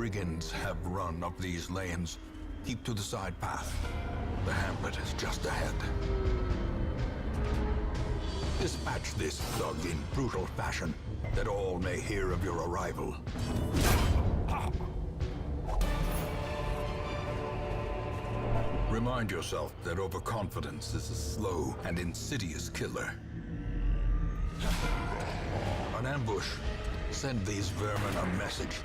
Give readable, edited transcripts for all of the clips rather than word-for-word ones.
brigands have run up these lanes. Keep to the side path. The hamlet is just ahead. Dispatch this thug in brutal fashion, that all may hear of your arrival. Remind yourself that overconfidence is a slow and insidious killer. An ambush. Send these vermin a message.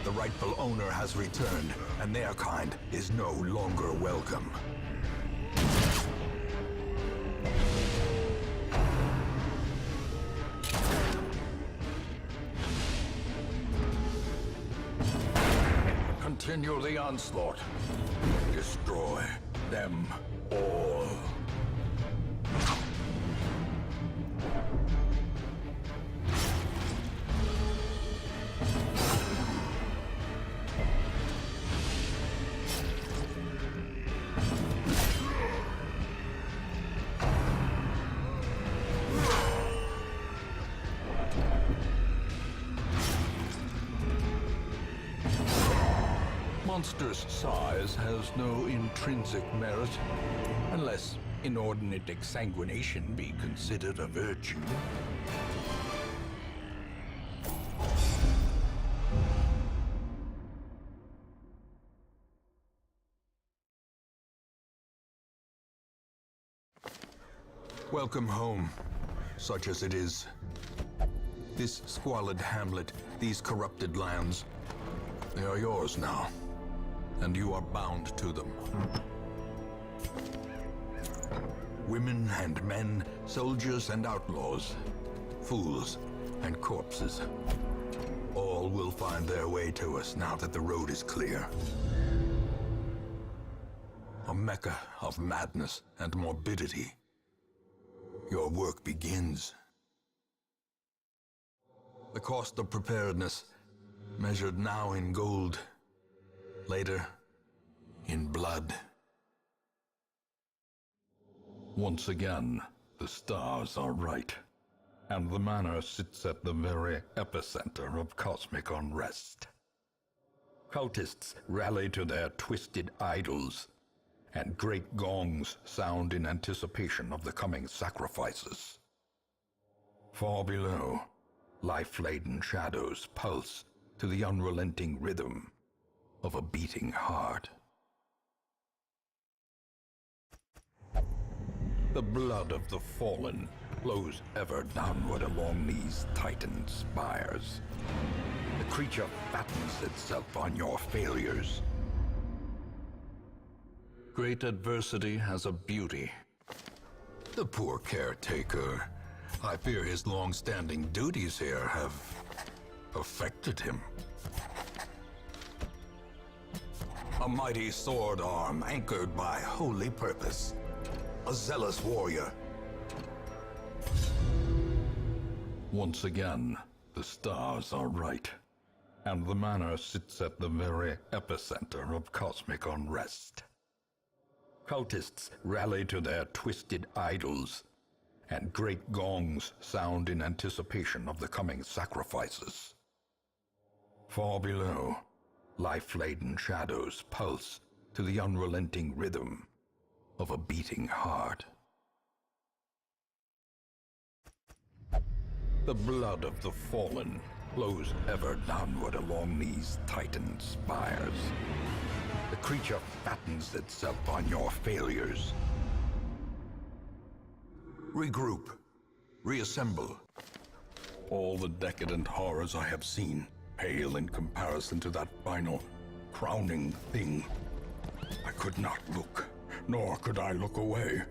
The rightful owner has returned, and their kind is no longer welcome. Continue the onslaught. Destroy them all. Monster's size has no intrinsic merit, unless inordinate exsanguination be considered a virtue. Welcome home, such as it is. This squalid hamlet, these corrupted lands, they are yours now. And you are bound to them. Women and men, soldiers and outlaws, fools and corpses. All will find their way to us now that the road is clear. A mecca of madness and morbidity. Your work begins. The cost of preparedness, measured now in gold, later, in blood. Once again, the stars are right, and the manor sits at the very epicenter of cosmic unrest. Cultists rally to their twisted idols, and great gongs sound in anticipation of the coming sacrifices. Far below, life-laden shadows pulse to the unrelenting rhythm of a beating heart. The blood of the fallen flows ever downward along these titan spires. The creature fattens itself on your failures. Great adversity has a beauty. The poor caretaker. I fear his long-standing duties here have affected him. A mighty sword arm anchored by holy purpose. A zealous warrior. Once again, the stars are right, and the manor sits at the very epicenter of cosmic unrest. Cultists rally to their twisted idols, and great gongs sound in anticipation of the coming sacrifices. Far below, life-laden shadows pulse to the unrelenting rhythm of a beating heart. The blood of the fallen flows ever downward along these titan spires. The creature fattens itself on your failures. Regroup. Reassemble. All the decadent horrors I have seen pale in comparison to that final, crowning thing. I could not look, nor could I look away.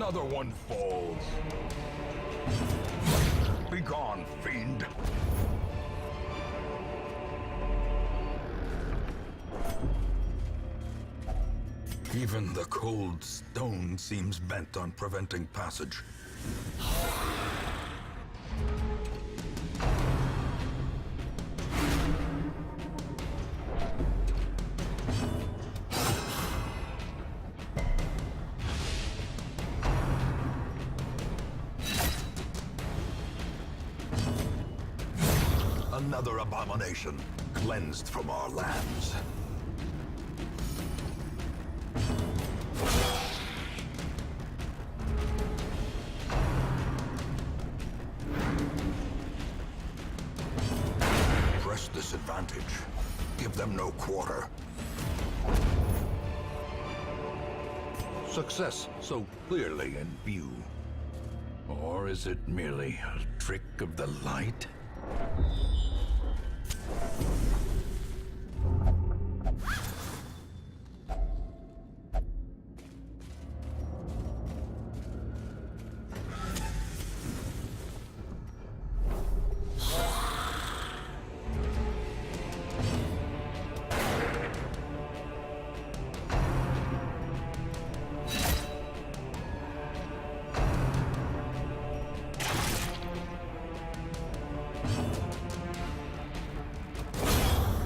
Another one falls. Begone, fiend! Even the cold stone seems bent on preventing passage. Another abomination, cleansed from our lands. Press this advantage. Give them no quarter. Success so clearly in view. Or is it merely a trick of the light?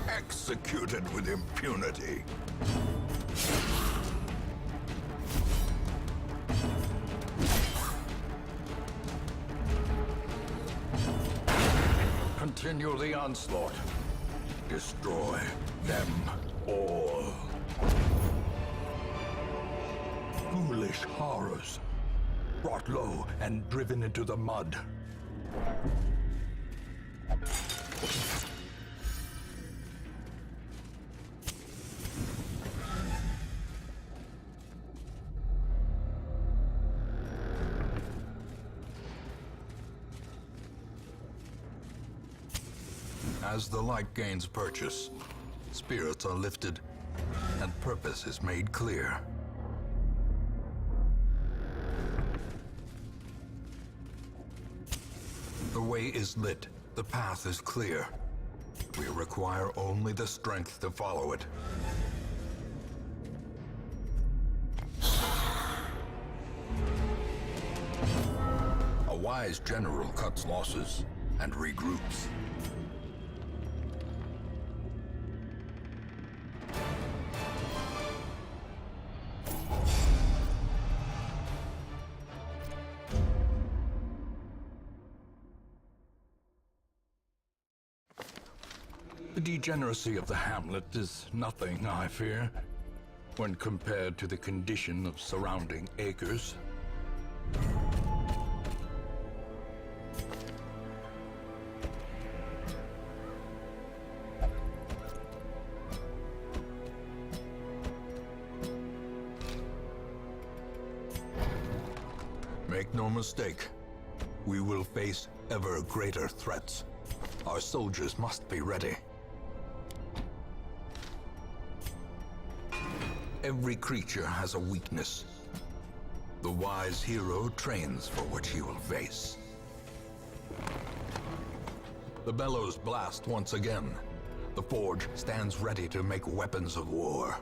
Executed with impunity. Continue the onslaught. Destroy them all. Foolish horrors, brought low and driven into the mud. As the light gains purchase, spirits are lifted, and purpose is made clear. The way is lit, the path is clear. We require only the strength to follow it. A wise general cuts losses and regroups. The degeneracy of the hamlet is nothing, I fear, when compared to the condition of surrounding acres. Make no mistake, we will face ever greater threats. Our soldiers must be ready. Every creature has a weakness. The wise hero trains for what he will face. The bellows blast once again. The forge stands ready to make weapons of war.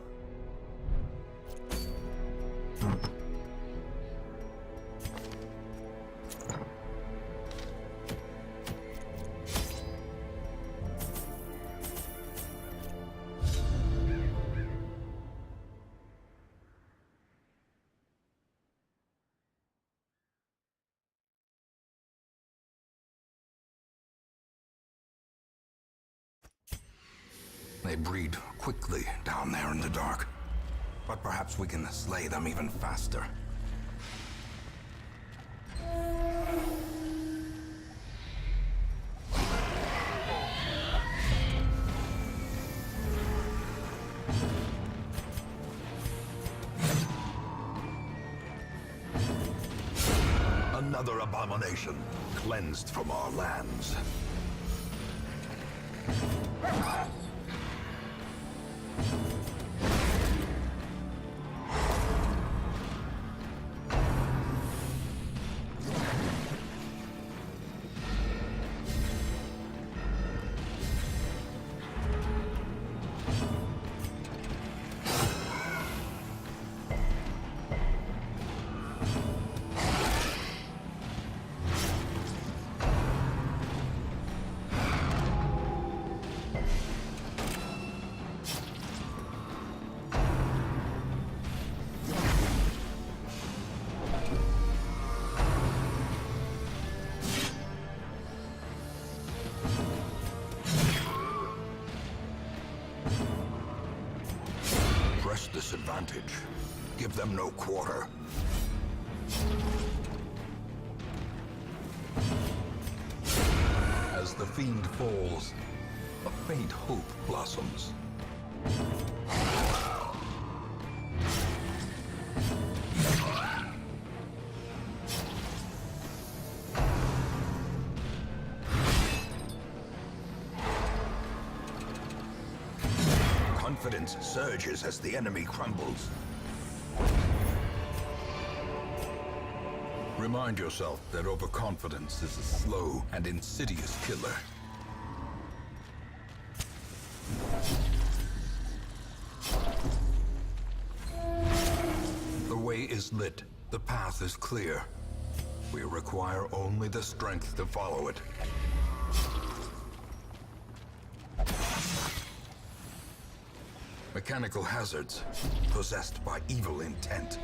They breed quickly down there in the dark. But perhaps we can slay them even faster. Another abomination, cleansed from our lands. disadvantage. Give them no quarter. As the fiend falls, a faint hope blossoms. Confidence surges as the enemy crumbles. Remind yourself that overconfidence is a slow and insidious killer. The way is lit. The path is clear. We require only the strength to follow it. Mechanical hazards, possessed by evil intent.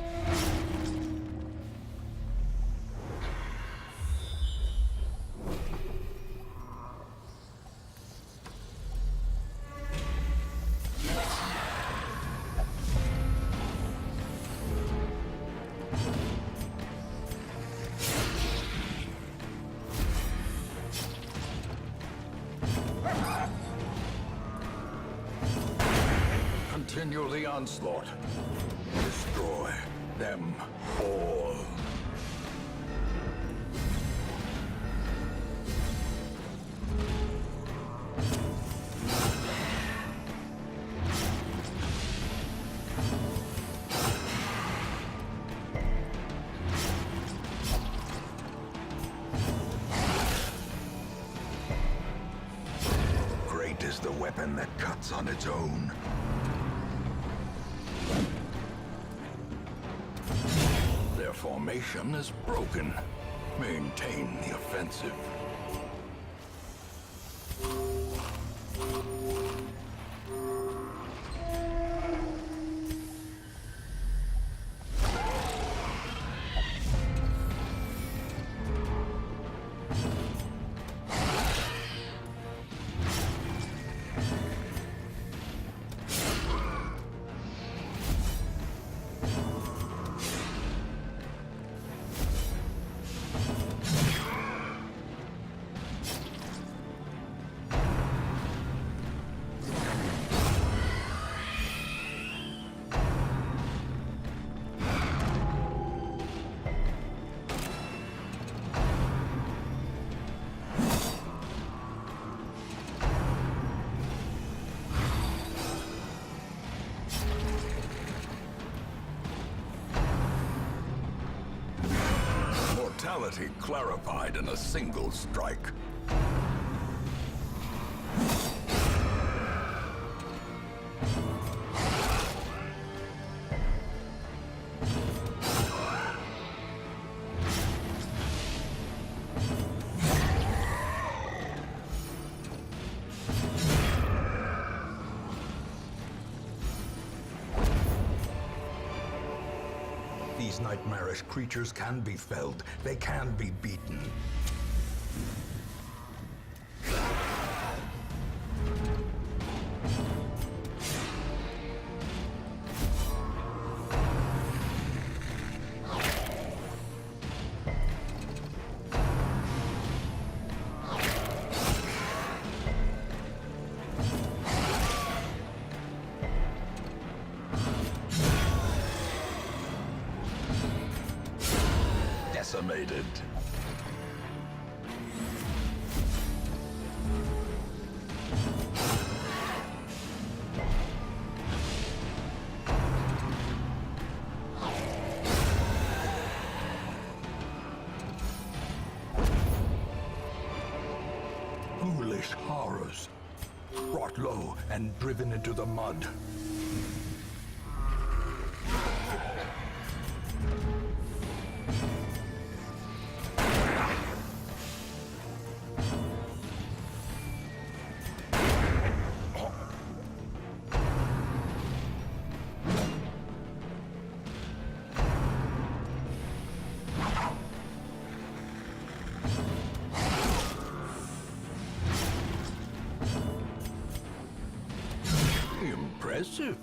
Continue the onslaught. Destroy them all. Great is the weapon that cuts on its own. Their formation is broken. Maintain the offensive. Mortality clarified in a single strike. These nightmarish creatures can be felled. They can be beaten. Decimated. Foolish horrors, brought low and driven into the mud. Impressive.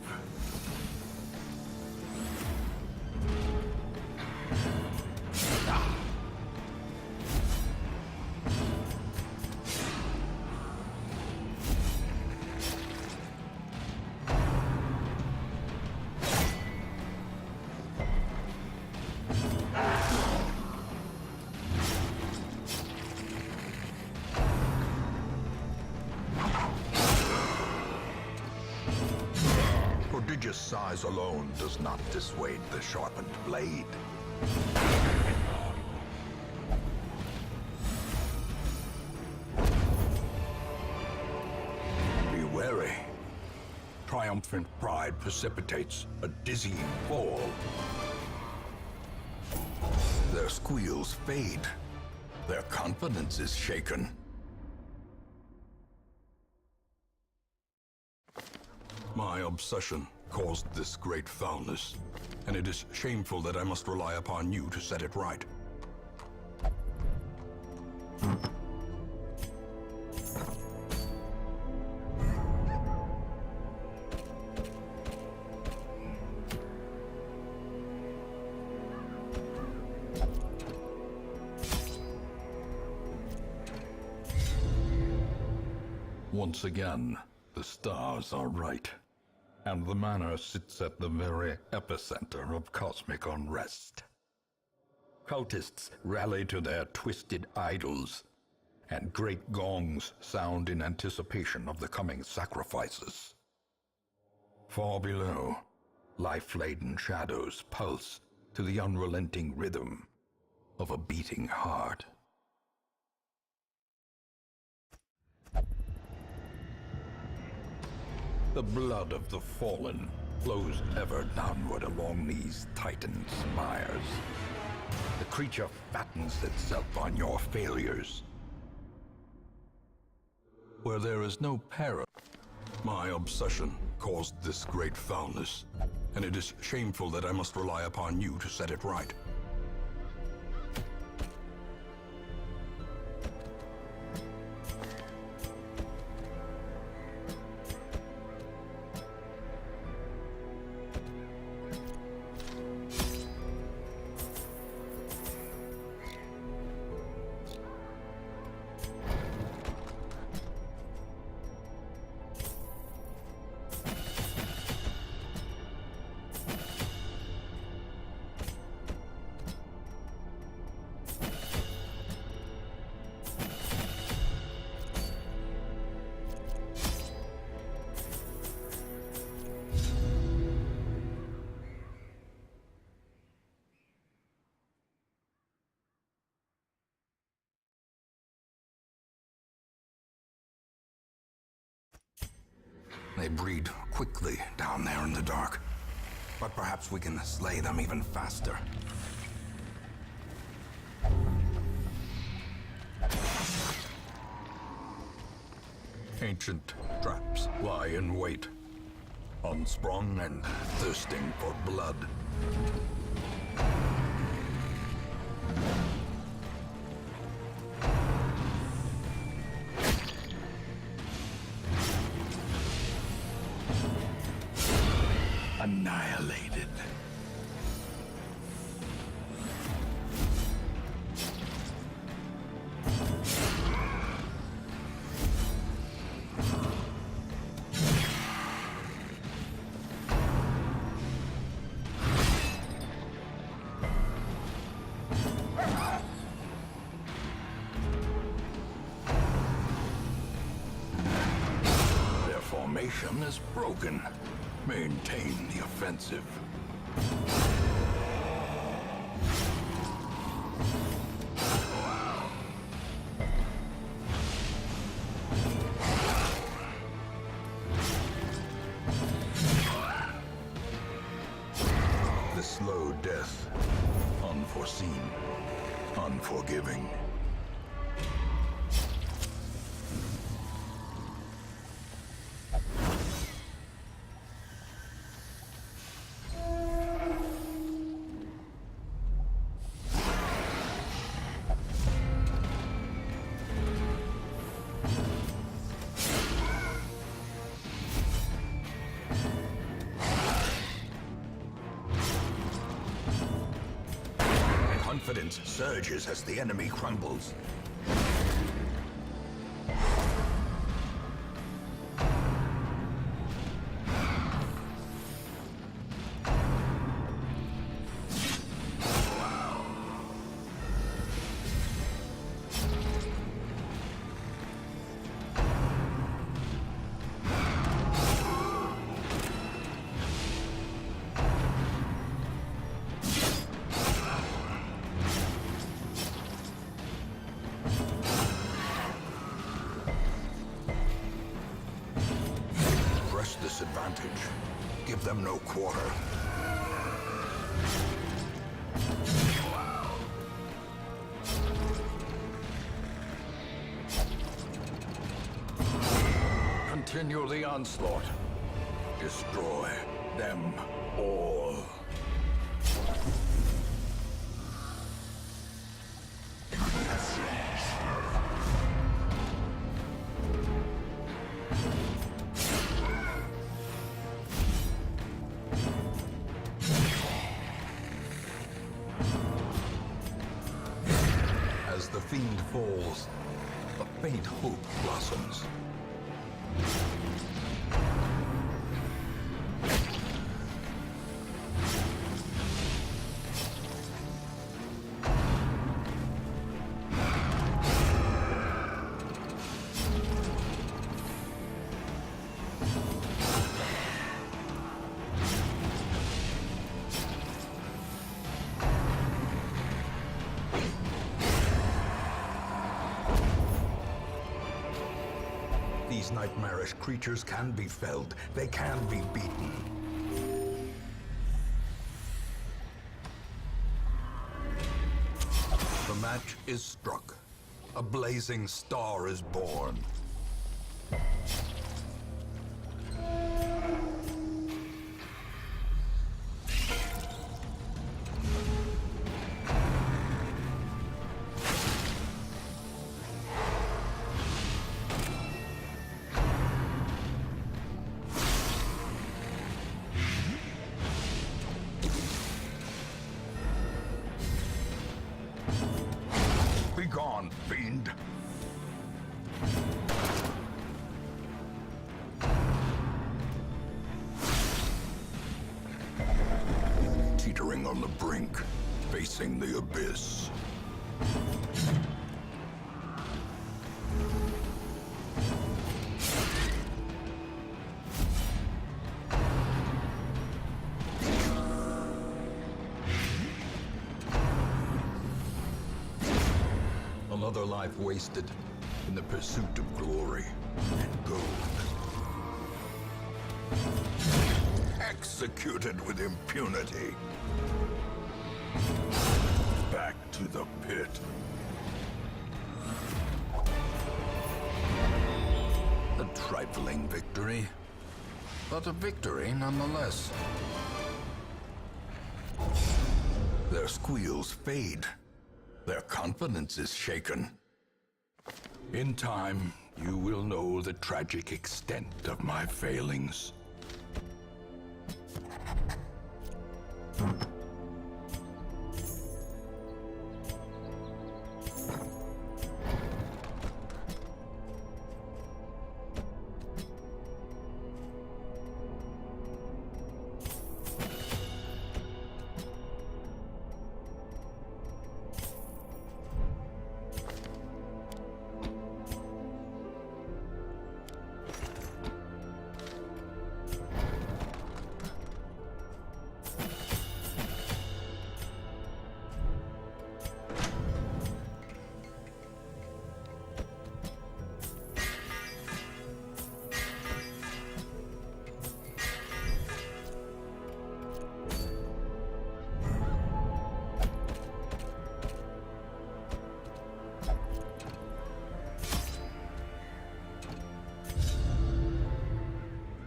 prodigious size alone does not dissuade the sharpened blade. Be wary. Triumphant pride precipitates a dizzying fall. Their squeals fade. Their confidence is shaken. My obsession caused this great foulness, and it is shameful that I must rely upon you to set it right. Once again, the stars are right, and the manor sits at the very epicenter of cosmic unrest. Cultists rally to their twisted idols, and great gongs sound in anticipation of the coming sacrifices. Far below, life-laden shadows pulse to the unrelenting rhythm of a beating heart. The blood of the fallen flows ever downward along these titan spires. The creature fattens itself on your failures. Where there is no peril, my obsession caused this great foulness, and it is shameful that I must rely upon you to set it right. They breed quickly down there in the dark, but perhaps we can slay them even faster. Ancient traps lie in wait, unsprung and thirsting for blood. Annihilated. Their formation is broken. Maintain the offensive. The slow death, unforeseen, unforgiving. Confidence surges as the enemy crumbles. disadvantage. Give them no quarter. Continue the onslaught. Destroy them all. As the fiend falls, a faint hope blossoms. These nightmarish creatures can be felled. They can be beaten. The match is struck. A blazing star is born. Begone, fiend! Teetering on the brink, facing the abyss. Another life wasted in the pursuit of glory and gold. Executed with impunity. Back to the pit. A trifling victory, but a victory nonetheless. Their squeals fade. Their confidence is shaken. In time, you will know the tragic extent of my failings.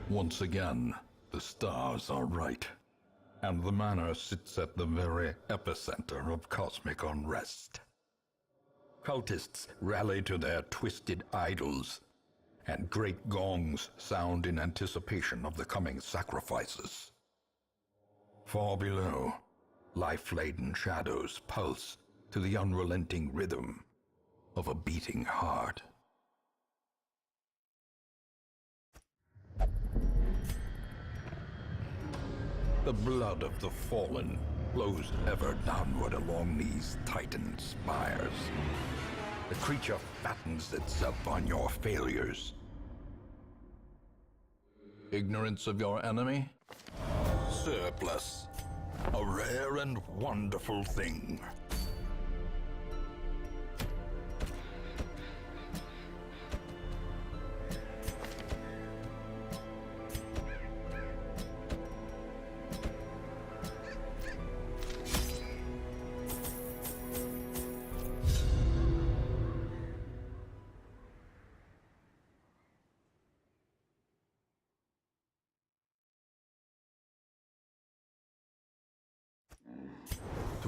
Once again, the stars are right, and the manor sits at the very epicenter of cosmic unrest. Cultists rally to their twisted idols, and great gongs sound in anticipation of the coming sacrifices. Far below, life-laden shadows pulse to the unrelenting rhythm of a beating heart. The blood of the fallen flows ever downward along these titan spires. The creature fattens itself on your failures. Ignorance of your enemy? Surplus. A rare and wonderful thing.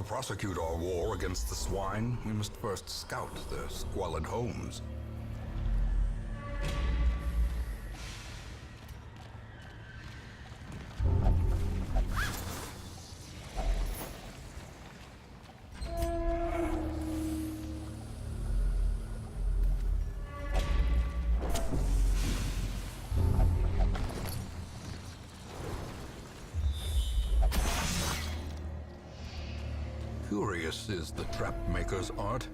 To prosecute our war against the Swine, we must first scout their squalid homes. Curious is the trap maker's art,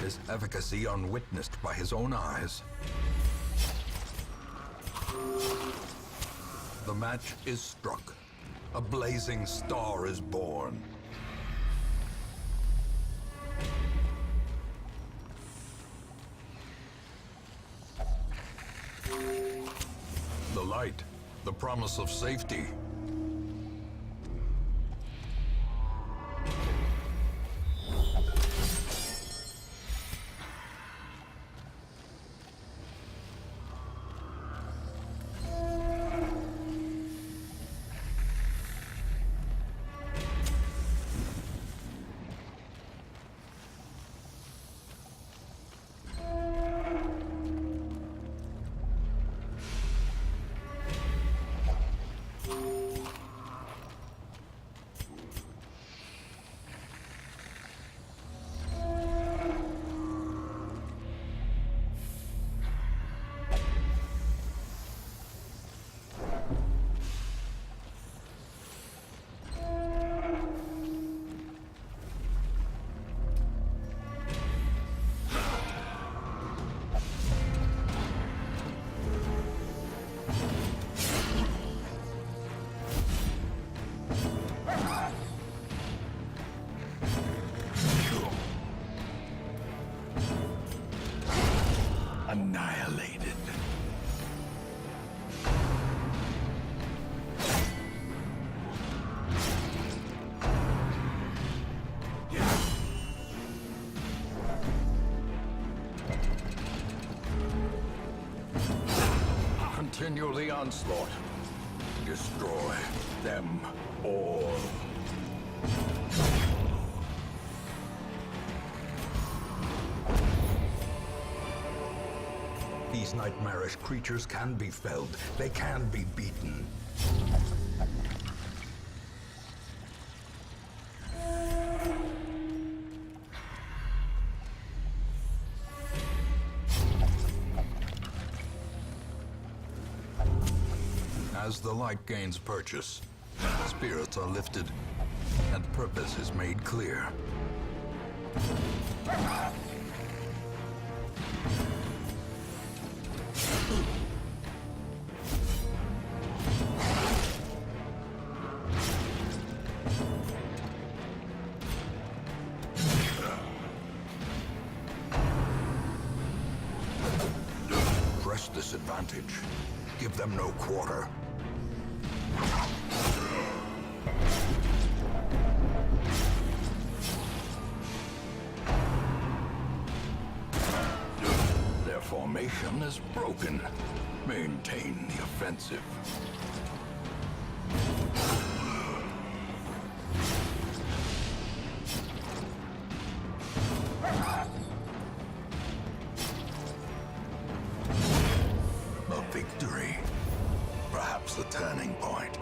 his efficacy unwitnessed by his own eyes. The match is struck. A blazing star is born. The light, the promise of safety. Annihilated. Continue the onslaught. Destroy them all. These nightmarish creatures can be felled. They can be beaten. As the light gains purchase, spirits are lifted, and purpose is made clear. Press this advantage. Give them no quarter. Their formation is broken. Maintain the offensive. A victory. Perhaps the turning point.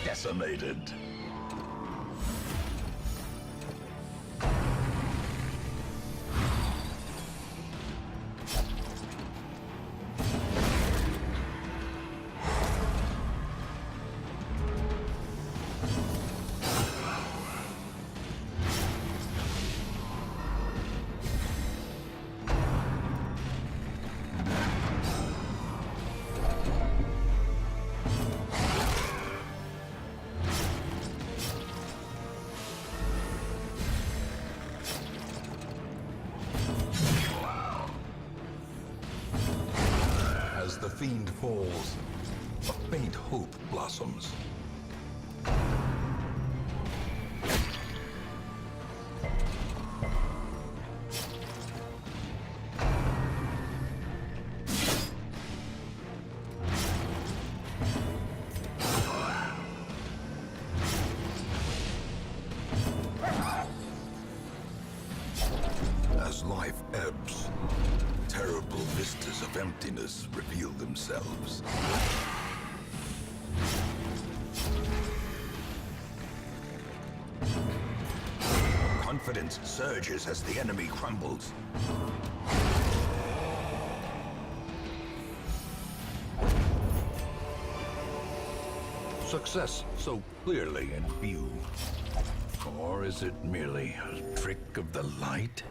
Decimated. fiend falls, a faint hope blossoms. As life ebbs, terrible vistas of emptiness reveal themselves. Confidence surges as the enemy crumbles. Success so clearly in view. Or is it merely a trick of the light?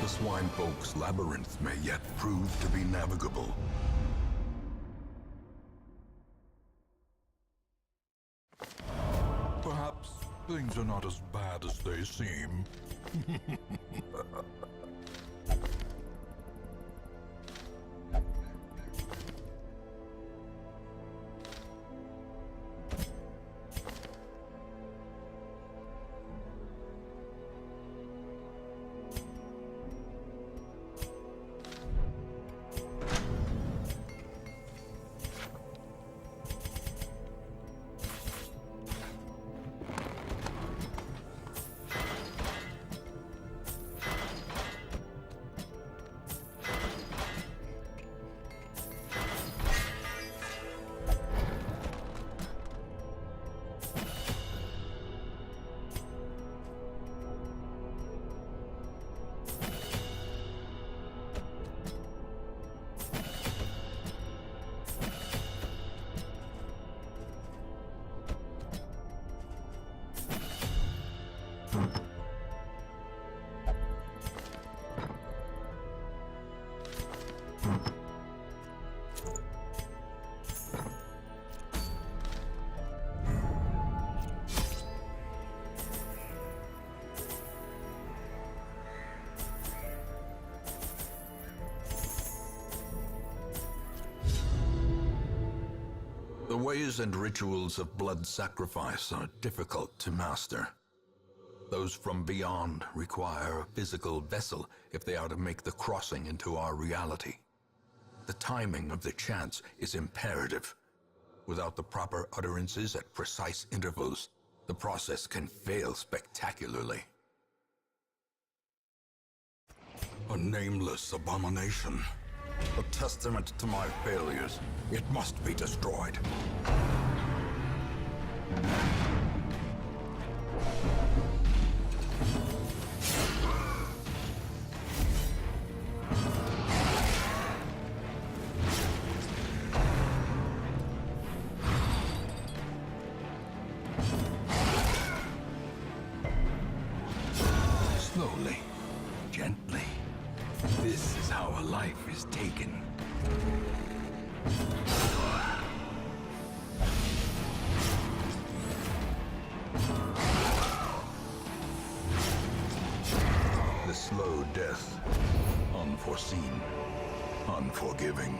The Swine folk's labyrinth may yet prove to be navigable. Perhaps things are not as bad as they seem. The ways and rituals of blood sacrifice are difficult to master. Those from beyond require a physical vessel if they are to make the crossing into our reality. The timing of the chants is imperative. Without the proper utterances at precise intervals, the process can fail spectacularly. A nameless abomination. A testament to my failures. It must be destroyed. Slowly, gently. This is how a life is taken. The slow death, unforeseen, unforgiving.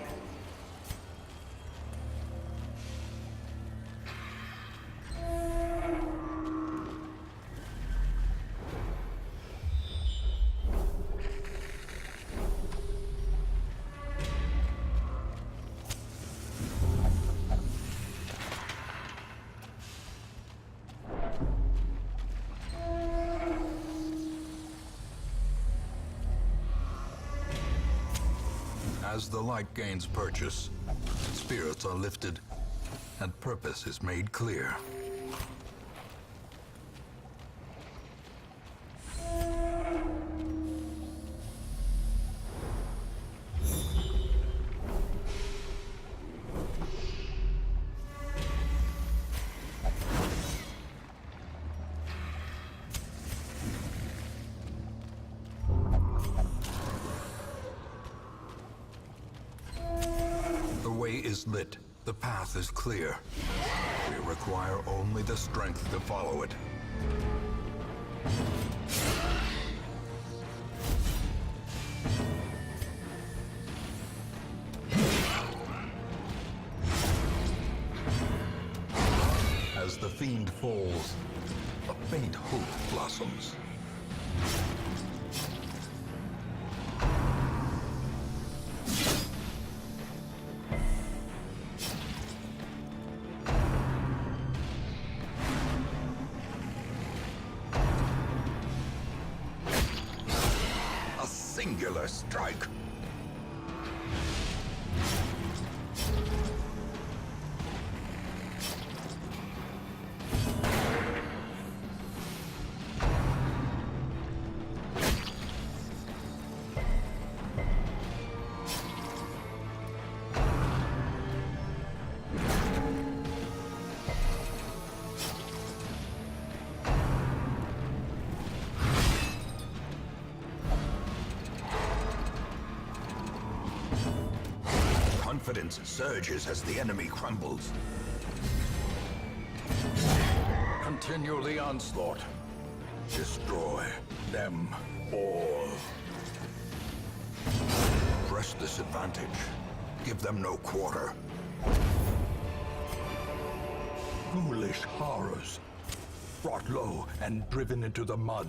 As the light gains purchase, spirits are lifted, and purpose is made clear. is lit. The path is clear. We require only the strength to follow it. As the fiend falls, a faint hope blossoms. A singular strike. Confidence surges as the enemy crumbles. Continue the onslaught. Destroy them all. Press this advantage. Give them no quarter. Foolish horrors. Brought low and driven into the mud.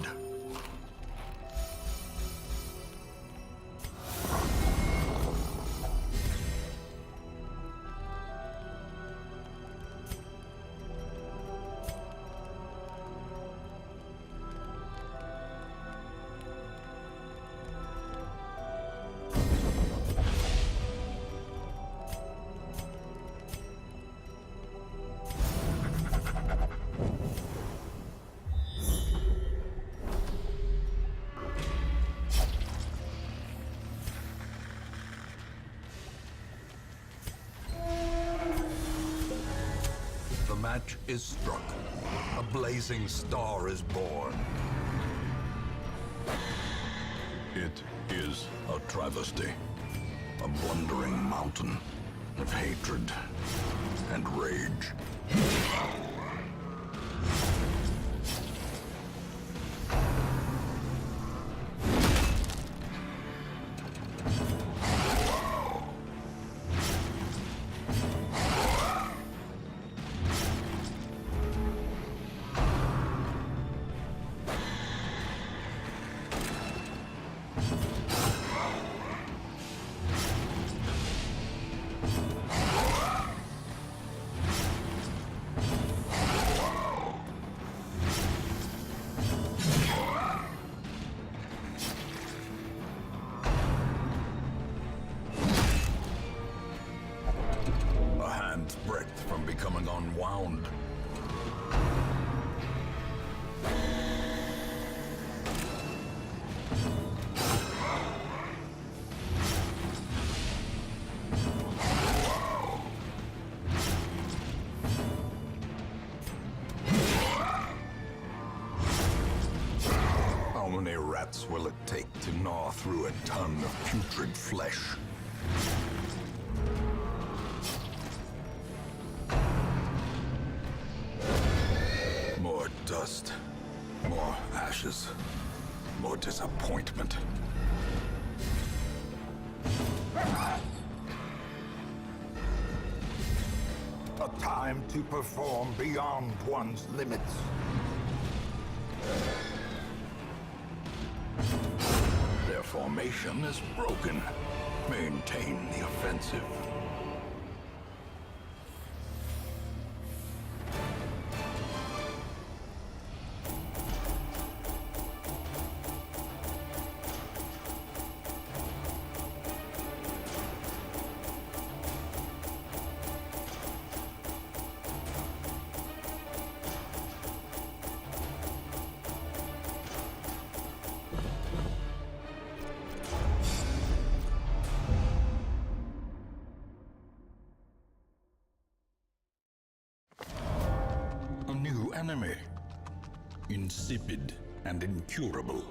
The match is struck. A blazing star is born. It is a travesty. A blundering mountain of hatred and rage. Breadth from becoming unwound. How many rats will it take to gnaw through a ton of putrid flesh? More dust, more ashes, more disappointment. A time to perform beyond one's limits. Their formation is broken. Maintain the offensive. Enemy. Insipid and incurable.